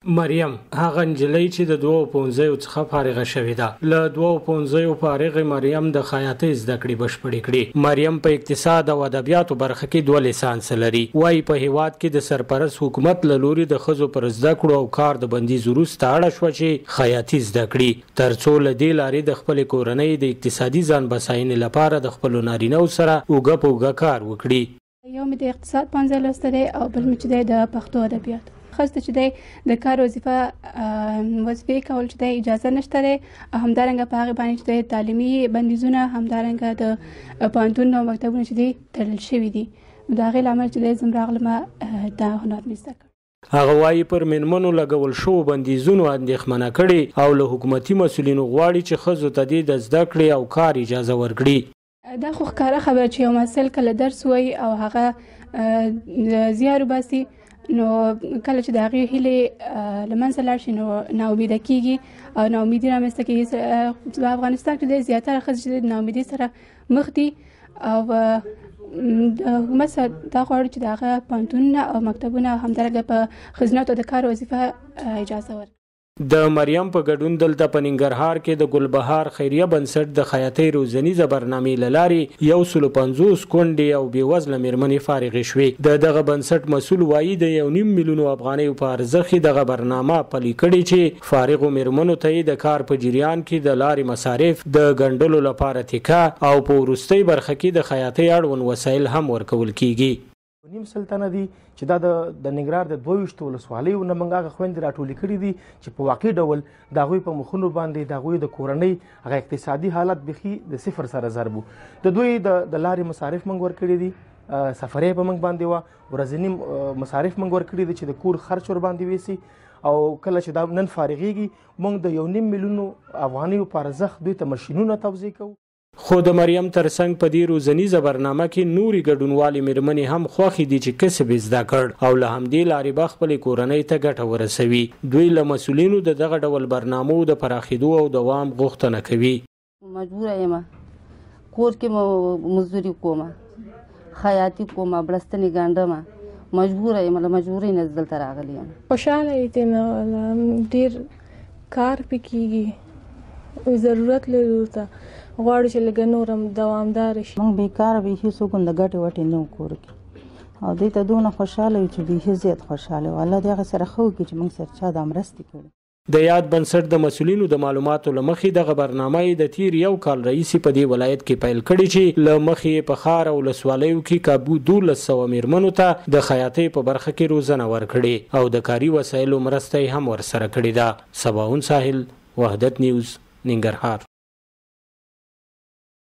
مریم هغه نجلۍ چې د 2 څخه فارغه شوې ده. له 2 فارغه مریم د خیاطۍ زده کړې بشپړې کړې. مریم په اقتصاد او ادبیاتو برخه کې 2 لیسانس لري. وايي په هیواد کې د سرپرست حکومت له لوري د ښځو پر زده کړو او کار د بندیز وروسته اړه شوه چې خیاطي زده کړي ترڅو له دې لارې د خپلې کورنۍ د اقتصادي ځان بساینې لپاره د خپلو نارینه‌و سره اوږه په اوږه کار وکړي. یو مې د اقتصاد پوهنځی لوستی دی او بل مې چې دی د پښتو ادبیات. ښځو ته چې دی د کار وظیفې کول چې دی اجازه نشته دی. همدارنګه په هغې باندې چې دی تعلیمي بندیزونه همدارنګه د پوهنتون او مکتبونه چې دی تړل شوي دي. د هغې له امله چې دی زه هم راغلم دا هنر مې زده کړ. هغه وایي پر میرمنو لګول شوو بندیزونو اندېښمنه کړې او له حکومتي مسؤلینو غواړي چې ښځو ته دې د زده کړې او کار اجازه ورکړي. دا خو ښکاره خبره چې یو محصل کله درس وایي او هغه زیار وباسي نو کله چې د هغې هیلې له منځه لاړ شي نو ناامیده کېږي او ناامیدي رامنځته کېږي. په افغانستان کې د زیاتره ښځې چې د ناامیدۍ سره مخ دي او حکومت سره دا غواړي چې د هغه پوهنتونونه او مکتبونه همدارنګه په ښځینه د کار وظیفه اجازه ورکړي. د مریم په ګډون دلته په ننګرهار کې د ګلبهار خیریه بنسټ د خیاطۍ روزنیزه برنامې له لارې 150 کونډې او بېوزله میرمنې فارغې شوې. د دغه بنسټ مسؤل وایي د 1.5 میلیونو افغانیو په ارزښت دغه برنامه پلي کړې چې فارغو میرمنو ته د کار په جریان کې د لارې مصارف د ګنډلو لپاره تکه او په وروستۍ برخه کې د خیاطۍ اړوند وسایل هم ورکول کیږي. نیم سلطنه دي چې دا د ننګرهار د 22 ولسوالیو نه موږ هغه خویندې راټولې کړي دي چې په واقعي ډول د هغوی په مخونو باندې د هغوی د کورنۍ هغه اقتصادي حالت بیخي د صفر سره ضرب و. د دوی د لارې مصارف موږ ورکړي دي، سفرې په موږ باندې وه، ورځني مصارف موږ ورکړي دي چې د کور خرچ ور باندې ویسي او کله چې دا نن فارغېږي موږ د 1.5 میلیونو افغانیو په ارزښت دوی ته ماشینونه توزیع کوو. خو د مریم ترڅنګ په دې روزنیزه برنامه کې نوري ګډونوالې میرمنې هم خوښې دي چې کسب زده کړ او له همدې لارې به خپلې کورنۍ ته ګټه ورسوي. دوی له مسؤلینو د دغه ډول برنامو د پراخېدو او دوام غوښتنه کوي. مجبوره یم کور کې مزدوري کومه، خیاطي کومه، بړستنې ګنډمه، مجبوره یم، له مجبورۍ نه دلته راغلی یم. خوشحاله یم، ډېر کار پې کېږي، ضرورت لري ورته، غواړو چې لږه نور هم دوامداره شي. موږ بیکاره بیخي څوک هم د ګټې وټې نه وو کور کې او دوی ته دونه خوشحاله یو چې بیخي زیات خوشحاله وو. الله دې هغه سره ښه وکړي چې موږ سره چا دا مرستې کړي. د یاد بنسټ د مسؤلینو د معلوماتو له مخې دغه برنامه د تیر 1 کال رئیسې په دې ولایت کې پیل کړي چې له مخې په ښار او ولسوالیو کې کابو 1200 میرمنو ته د خیاطۍ په برخه کې روزنه ورکړې او د کاري وسایلو مرسته هم ورسره کړې ده. صباحون ساحل، وحدت نیوز، ننګرهار.